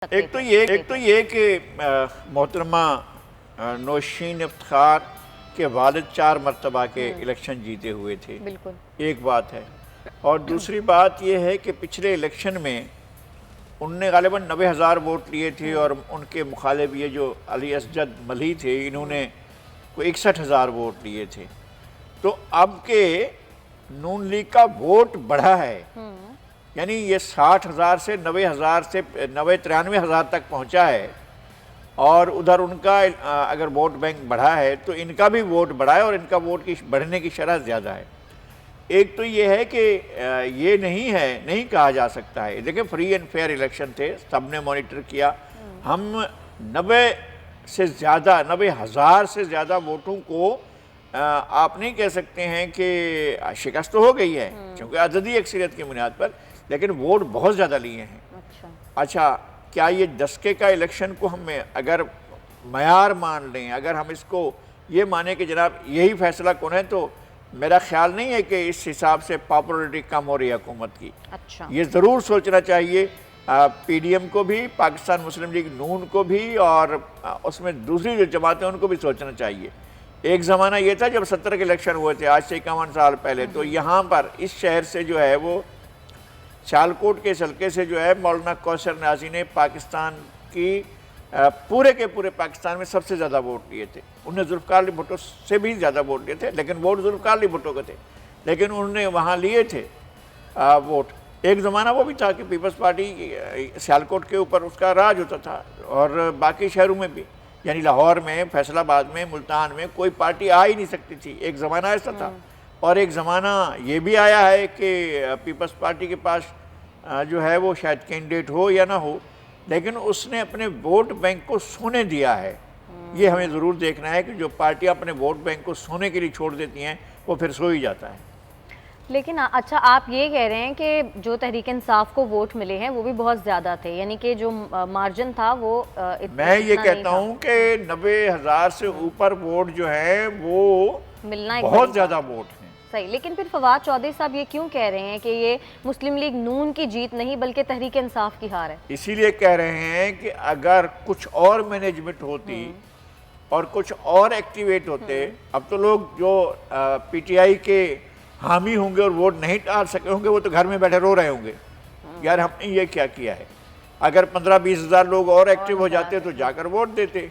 एक तो ये कि मोहतरमा नौशीन इफ्तिखार के वालिद 4 मरतबा के इलेक्शन जीते हुए थे। बिल्कुल एक बात है। और दूसरी बात यह है कि पिछले इलेक्शन में उनने गालिबन 90,000 वोट लिए थे और उनके मुखालिफ ये जो अली असजद मली थे इन्होंने कोई 61,000 वोट लिए थे। तो अब के नून लीग का वोट बढ़ा है, यानी ये 60,000 से 90,000 से 93,000 तक पहुंचा है। और उधर उनका अगर वोट बैंक बढ़ा है तो इनका भी वोट बढ़ा है और इनका वोट की बढ़ने की शरह ज़्यादा है। एक तो ये है कि ये नहीं कहा जा सकता है। देखिए, फ्री एंड फेयर इलेक्शन थे, सबने मॉनिटर किया। हम 90,000 से ज़्यादा वोटों को आप नहीं कह सकते हैं कि शिकस्त तो हो गई है क्योंकि आज़ादी अक्सरियत की बुनियाद पर, लेकिन वोट बहुत ज़्यादा लिए हैं। अच्छा, क्या ये दसके का इलेक्शन को हम अगर मयार मान लें, अगर हम इसको ये माने कि जनाब यही फैसला कौन है, तो मेरा ख्याल नहीं है कि इस हिसाब से पॉपुलरिटी कम हो रही है हुकूमत की। अच्छा, ये ज़रूर सोचना चाहिए PDM को भी, पाकिस्तान मुस्लिम लीग नून को भी, और उसमें दूसरी जो जमातें उनको भी सोचना चाहिए। एक ज़माना ये था जब 70 के इलेक्शन हुए थे, आज से 51 साल पहले, तो यहाँ पर इस शहर से जो है वो सियालकोट के हल्के से जो है मौलाना कौसर नाजी ने पाकिस्तान की पूरे के पूरे पाकिस्तान में सबसे ज़्यादा वोट लिए थे। उन्होंने जुल्फ़िकार अली भुट्टो से भी ज़्यादा वोट लिए थे, लेकिन वोट जुल्फ़िकार अली भुट्टो के थे, लेकिन उन्होंने वहाँ लिए थे वोट। एक ज़माना वो भी था कि पीपल्स पार्टी सियालकोट के ऊपर उसका राज होता था, और बाकी शहरों में भी, यानी लाहौर में, फैसलाबाद में, मुल्तान में कोई पार्टी आ ही नहीं सकती थी। एक ज़माना ऐसा था। और एक ज़माना ये भी आया है कि पीपल्स पार्टी के पास जो है वो शायद कैंडिडेट हो या ना हो, लेकिन उसने अपने वोट बैंक को सोने दिया है। ये हमें ज़रूर देखना है कि जो पार्टियां अपने वोट बैंक को सोने के लिए छोड़ देती हैं वो फिर सो ही जाता है। लेकिन अच्छा, आप ये कह रहे हैं कि जो तहरीक इंसाफ को वोट मिले हैं वो भी बहुत ज़्यादा थे, यानी कि जो मार्जिन था वो मैं ये कहता हूँ कि 90,000 से ऊपर वोट जो है वो मिलना बहुत ज़्यादा वोट हैं। सही, लेकिन फिर फवाद चौधरी साहब ये क्यों कह रहे हैं कि ये मुस्लिम लीग नून की जीत नहीं बल्कि तहरीक इंसाफ की हार है? इसीलिए कह रहे हैं कि अगर कुछ और मैनेजमेंट होती और कुछ और एक्टिवेट होते, अब तो लोग जो PTI के हामी होंगे और वोट नहीं डाल सके होंगे वो तो घर में बैठे रो रहे होंगे, यार हमने ये क्या किया है। अगर 15-20 हज़ार लोग और एक्टिव हो जाते तो जाकर वोट देते,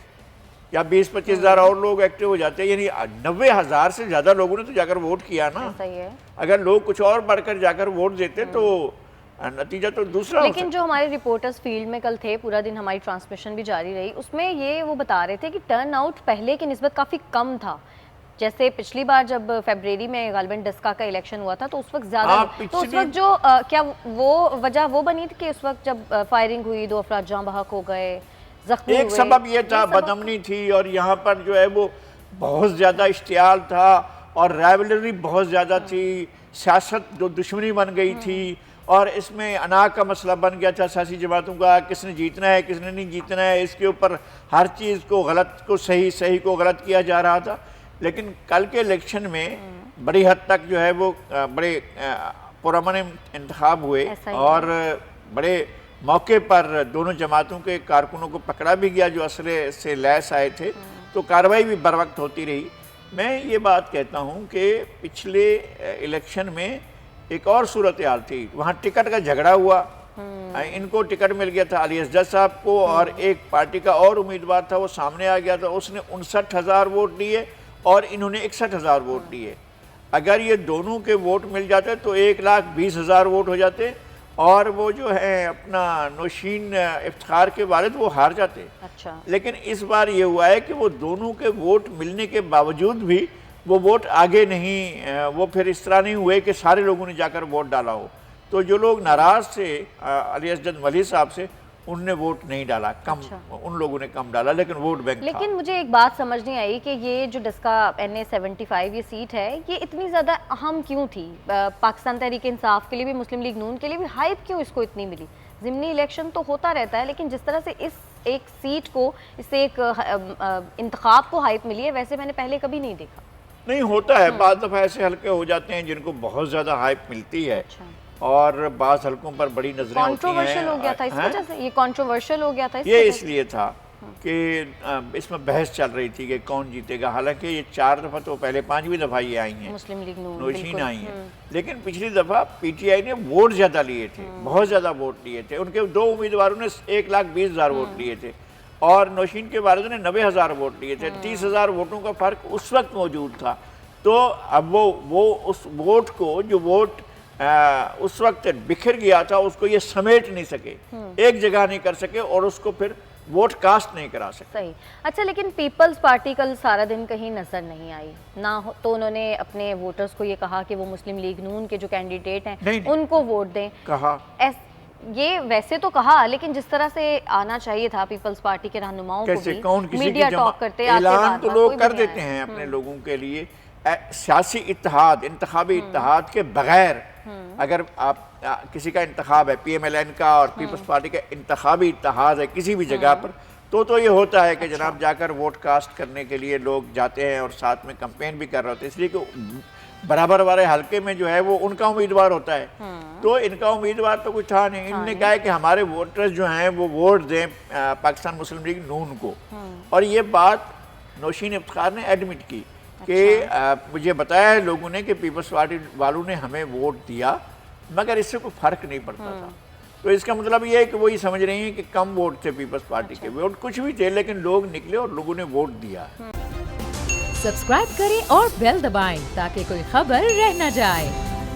या 20-25 हज़ार और लोग एक्टिव हो जाते, यानी 90,000 से ज़्यादा लोगों ने तो जाकर वोट किया ना। सही है। अगर लोग कुछ और बढ़कर जाकर वोट देते तो नतीजा तो दूसरा। लेकिन जो हमारे रिपोर्टर्स फील्ड में कल थे, पूरा दिन हमारी ट्रांसमिशन भी जारी रही, उसमें ये वो बता रहे थे कि टर्न आउट पहले की निस्बत काफ़ी कम था। जैसे पिछली बार जब फरवरी में गालिबन डस्का का इलेक्शन हुआ था तो उस वक्त ज़्यादा, तो उस वक्त जो क्या वो वजह वो बनी थी कि उस वक्त जब फायरिंग हुई 2 अफराद जाँ बहक हो गए, जख्मी हुए। एक सबब ये था, बदअमनी थी, और यहाँ पर जो है वो बहुत ज़्यादा इश्तियाल था और राइवलरी बहुत ज़्यादा थी, सियासत जो दुश्मनी बन गई थी, और इसमें अना का मसला बन गया था सियासी जमातों का, किसने जीतना है किसने नहीं जीतना है, इसके ऊपर हर चीज़ को गलत को सही, सही को गलत किया जा रहा था। लेकिन कल के इलेक्शन में बड़ी हद तक जो है वो बड़े पुरअमन इंतखाब हुए और बड़े मौके पर दोनों जमातों के कारकुनों को पकड़ा भी गया जो असले से लैस आए थे, तो कार्रवाई भी बर वक्त होती रही। मैं ये बात कहता हूँ कि पिछले इलेक्शन में एक और सूरत हाल थी, वहाँ टिकट का झगड़ा हुआ। इनको टिकट मिल गया था अली असजद साहब को, और एक पार्टी का और उम्मीदवार था वो सामने आ गया था, उसने 59,000 वोट लिए और इन्होंने 61,000 वोट लिए। अगर ये दोनों के वोट मिल जाते तो 1,20,000 वोट हो जाते, और वो जो है अपना नौशीन इफ्तिखार के वालिद वो हार जाते। अच्छा। लेकिन इस बार ये हुआ है कि वो दोनों के वोट मिलने के बावजूद भी वो वोट आगे नहीं, वो फिर इस तरह नहीं हुए कि सारे लोगों ने जाकर वोट डाला हो। तो जो लोग नाराज़ थे अली असजद मली साहब से, उनने वोट नहीं डाला, कम। अच्छा। उन लोगों ने कम डाला, लेकिन वोट बैंक था। लेकिन मुझे एक बात समझ नहीं आई कि ये जो डस्का NA 75 ये सीट है, ये इतनी ज़्यादा अहम क्यों थी पाकिस्तान तहरीक इंसाफ के लिए भी, मुस्लिम लीग नून के लिए भी? हाइप क्यों इसको इतनी मिली? ज़िमनी इलेक्शन तो होता रहता है, लेकिन जिस तरह से इस एक सीट को, इससे एक इंतखाब को हाइप मिली है, वैसे मैंने पहले कभी नहीं देखा। नहीं होता है, बाद दफ़ा ऐसे हल्के हो जाते हैं जिनको बहुत ज़्यादा हाइप मिलती है। अच्छा। और बाज़ हलकों पर बड़ी नजरें होती हैं। कंट्रोवर्शियल हो गया था इस वजह से, ये कंट्रोवर्शियल हो गया था ये इसलिए था कि इसमें बहस चल रही थी कि कौन जीतेगा। हालांकि ये 4 दफ़ा तो पहले 5वीं दफ़ा ये आई हैं, मुस्लिम लीग नून नौशीन आई हैं, लेकिन पिछली दफ़ा PTI ने वोट ज़्यादा लिए थे, बहुत ज़्यादा वोट लिए थे। उनके 2 उम्मीदवारों ने 1,20,000 वोट लिए थे और नौशीन के वालिद ने 90,000 वोट लिए थे। 30,000 वोटों का फ़र्क उस वक्त मौजूद था। तो अब वो उस वोट को, जो वोट उस वक्त बिखर गया था, उसको ये समेट नहीं सके, एक जगह नहीं कर सके और उसको फिर वोट कास्ट नहीं करा सके। सही। अच्छा, लेकिन पीपल्स पार्टी कल सारा दिन कहीं नजर नहीं आई ना तो उन्होंने अपने वोटर्स को ये कहा कि वो मुस्लिम लीग नून के जो कैंडिडेट हैं उनको वोट दें। कहा ये वैसे तो कहा, लेकिन जिस तरह से आना चाहिए था पीपल्स पार्टी के रहनुमाओं को भी, कौन किसी मीडिया की टॉक करते ऐलान तो लोग कर देते हैं अपने लोगों के लिए। सियासी इत्तेहाद, इंतखाबी इत्तेहाद के बगैर अगर आप किसी का इंतखाब है, PMLN का और पीपल्स पार्टी का इंतखाबी इत्तेहाद है किसी भी जगह पर, तो ये होता है कि जनाब जाकर वोट कास्ट करने के लिए लोग जाते हैं और साथ में कैंपेन भी कर रहे होते हैं, इसलिए कि बराबर वाले हलके में जो है वो उनका उम्मीदवार होता है। तो इनका उम्मीदवार तो कुछ था नहीं। इन्होंने कहा है कि हमारे वोटर्स जो हैं वो वोट दें पाकिस्तान मुस्लिम लीग नून को। और ये बात नौशीन इफ्तिखार ने एडमिट की कि मुझे बताया है लोगों ने कि पीपल्स पार्टी वालों ने हमें वोट दिया, मगर इससे कोई फ़र्क नहीं पड़ता था। तो इसका मतलब ये है कि वही समझ रही हैं कि कम वोट थे पीपल्स पार्टी के, वोट कुछ भी थे लेकिन लोग निकले और लोगों ने वोट दिया। सब्सक्राइब करें और बेल दबाएं ताकि कोई खबर रह न जाए।